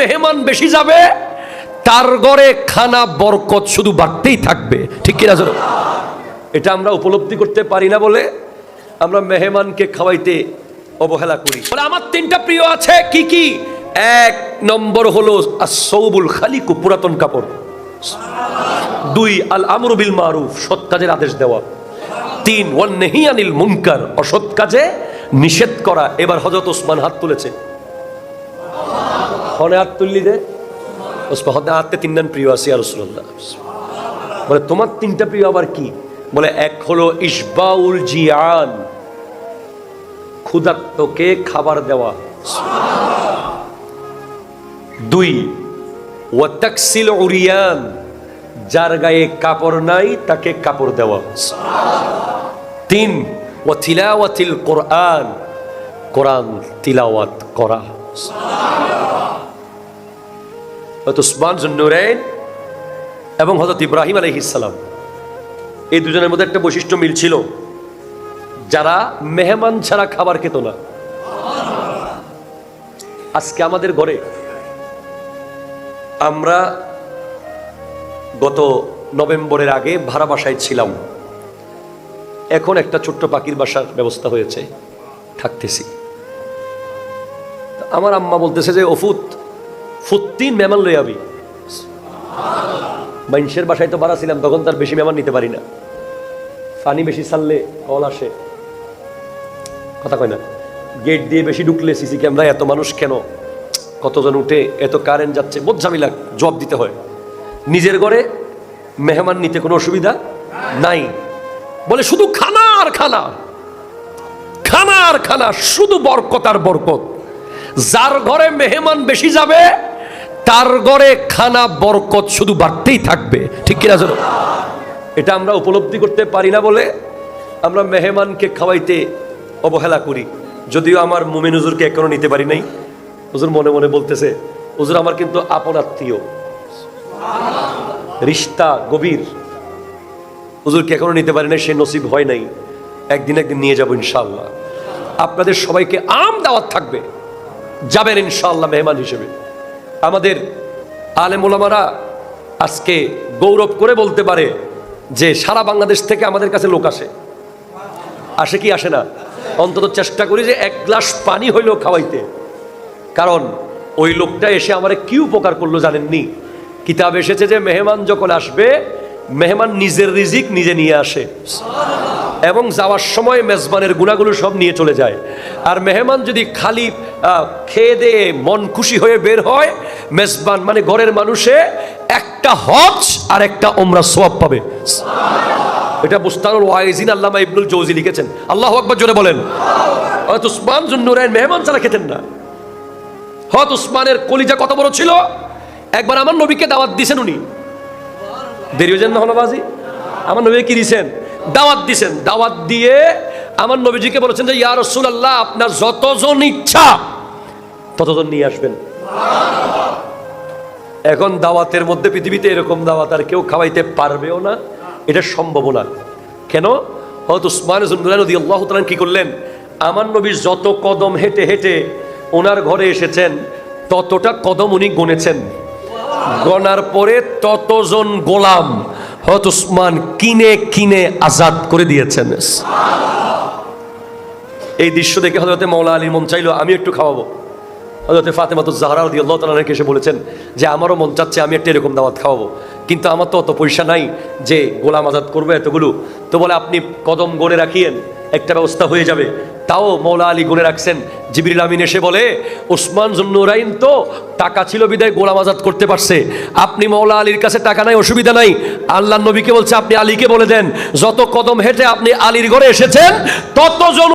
মেহমান বেশি যাবে তার ঘরে খানা বরকত শুধু বাড়তেই থাকবে। ঠিক কিনা জোরে? এটা আমরা উপলব্ধি করতে পারি না বলে আমরা মেহমানকে খাওয়াইতে অবহেলা করি। বলে আমার তিনটা প্রিয় আছে, কি কি? এক নম্বর হলো as-sawbul খালিকু, পুরাতন কাপড়। দুই, আল আমরু বিল মারুফ, সৎ কাজের আদেশ দেওয়া। তিন, ওয়ান নাহি আনিল মুনকার, অসৎ কাজে নিষেধ করা। এবার হযরত ওসমান হাত তুলেছে, হনে হাত তুললি দে ওসমান হতে হাতে তিনজন প্রিয় আছে ইয়া রাসূলুল্লাহ। বলে তোমার তিনটা প্রিয় আবার কি? বলে এক হলো ইশবাউল জিয়ান, ক্ষুধার্তকে খাবার দেওয়া। দুই, ওয়া তাকসিল উরিয়ান, যার গায়ে কাপড় নাই তাকে কাপড় দেওয়া। তিন, ওয়া তিলাওয়াতিল কোরআন, কোরআন তিলাওয়াত করা। হযরত উসমান যুন্নুরাইন এবং হযরত ইব্রাহিম আলাইহিস সালাম, এই দুজনের মধ্যে একটা বৈশিষ্ট্য মিল ছিল, যারা মেহমান ছাড়া খাবার খেত না। আজকে আমাদের ঘরে আমরা গত নভেম্বরের আগে ভাড়া বাসায় ছিলাম, এখন একটা ছোট্ট পাখির বাসার ব্যবস্থা হয়েছে, থাকতেছি। আমার আম্মা বলতেছে যে ফুত্তিন মেহমান লই আবি। মানুষের বাসায় তো ভাড়া ছিলাম, তখন তার বেশি মেহমান নিতে পারি না, পানি বেশি ছাড়লে কল আসে, কথা কয় না। গেট দিয়ে বেশি ঢুকলে সিসি ক্যামেরা, এত মানুষ কেন, কতজন উঠে, এত কারেন্ট যাচ্ছে, বহুত ঝামেলা, জবাব দিতে হয়। নিজের ঘরে মেহমান নিতে কোনো অসুবিধা নাই। বলে শুধু খানা আর খানা, খানা আর খানা, শুধু বরকত আর বরকত। যার ঘরে মেহমান বেশি যাবে তার ঘরে খানা বরকত শুধু বাড়তেই থাকবে। ঠিক কিনা জানো? এটা আমরা উপলব্ধি করতে পারি না বলে আমরা মেহমানকে খাওয়াইতে অবহেলা করি। যদিও আমার মুমিন হুজুরকে এখনো নিতে পারি নাই। হুজুর মনে মনে বলতেছে, হুজুর আমার কিন্তু আপন আত্মীয়, রিশতা গভীর, হুজুরকে এখনো নিতে পারি নাই, সে নসিব হয় নাই। একদিন নিয়ে যাব ইনশাআল্লাহ। আপনাদের সবাইকে আম দাওয়াত থাকবে, যাবেন ইনশাআল্লাহ মেহমান হিসেবে। আমাদের আলেম ওলামারা আজকে গৌরব করে বলতে পারে যে সারা বাংলাদেশ থেকে আমাদের কাছে লোক আসে। আসে কি আসে না? অন্তত চেষ্টা করি যে এক গ্লাস পানি হইলেও খাওয়াইতে। কারণ ওই লোকটা এসে আমারে কি উপকার করলো জানেননি? কিতাব এসেছে যে মেহমান যখন আসবে, মেহমান নিজের রিজিক নিজে নিয়ে আসে এবং যাওয়ার সময় মেজবানের গুণাগুলো সব নিয়ে চলে যায়। আর মেহমান যদি খালি খেয়ে দিয়ে মন খুশি হয়ে বের হয়, মেজবান মানে ঘরের মানুষে একটা হজ আর একটা ওমরা সওয়াব পাবে। এটা বুস্তানুল ওয়াইজিন আল্লামা ইবনুল জৌজি লিখেছেন। আল্লাহু আকবার জোরে বলেন। হযরত উসমান যুন্নুরাইন মেহমান ছাড়া খেতেন না। হযরত উসমানের কলিজা কত বড় ছিল, একবার আমার নবীকে দাওয়াত দিয়েছেন উনি। দেরি হয়ে যান না হলবাজি? আমার নবীকে কি দিয়েছেন? দাওয়াত দিয়েছেন। দাওয়াত দিয়ে আমার নবীজিকে বলেছেন যে ইয়া রাসূলুল্লাহ, আপনার যতজন ইচ্ছা ততজন নিয়ে আসবেন। এখন দাওয়াতের মধ্যে পৃথিবীতে এরকম দাওয়াত আর কেউ খাওয়াইতে পারবেও না, এটা সম্ভব না। কেন? হযরত উসমান যুন্নুরাইন রাদিয়াল্লাহু তাআলা কি করলেন? আমার নবী যত কদম হেঁটে হেঁটে ওনার ঘরে এসেছেন, ততটা কদম উনি গুনেছেন। গনার পরে ততজন গোলাম হযরত উসমান কিনে কিনে আজাদ করে দিয়েছেন। এই দৃশ্য দেখে হযরতে মাওলা আলী মন চাইলো আমি একটু খাওয়াবো। হযরতে ফাতেমাতুজ জাহরা রাদিয়াল্লাহু তাআলা আনহা এসে বলেছেন যে আমারও মন চাচ্ছে আমি একটা এরকম দাওয়াত খাওয়াবো, কিন্তু আমার তো অত পয়সা নাই যে গোলাম আজাদ করবো এতগুলো। তো বলে আপনি কদম গনে রাখিয়েন, একটা ব্যবস্থা হয়ে যাবে। তাও মৌলা আলী গুনে রাখছেন। জিবরিল আমিন এসে বলে উসমান যুন্নুরাইন তো টাকা ছিল বিদায় গোলাম আজাদ করতে পারছে, আপনি মৌলা আলীর কাছে টাকা নাই, অসুবিধা নাই। আল্লাহর নবীকে বলছে আপনি আলীকে বলে দেন যত কদম হেঁটে আপনি আলীর ঘরে এসেছেন ততজন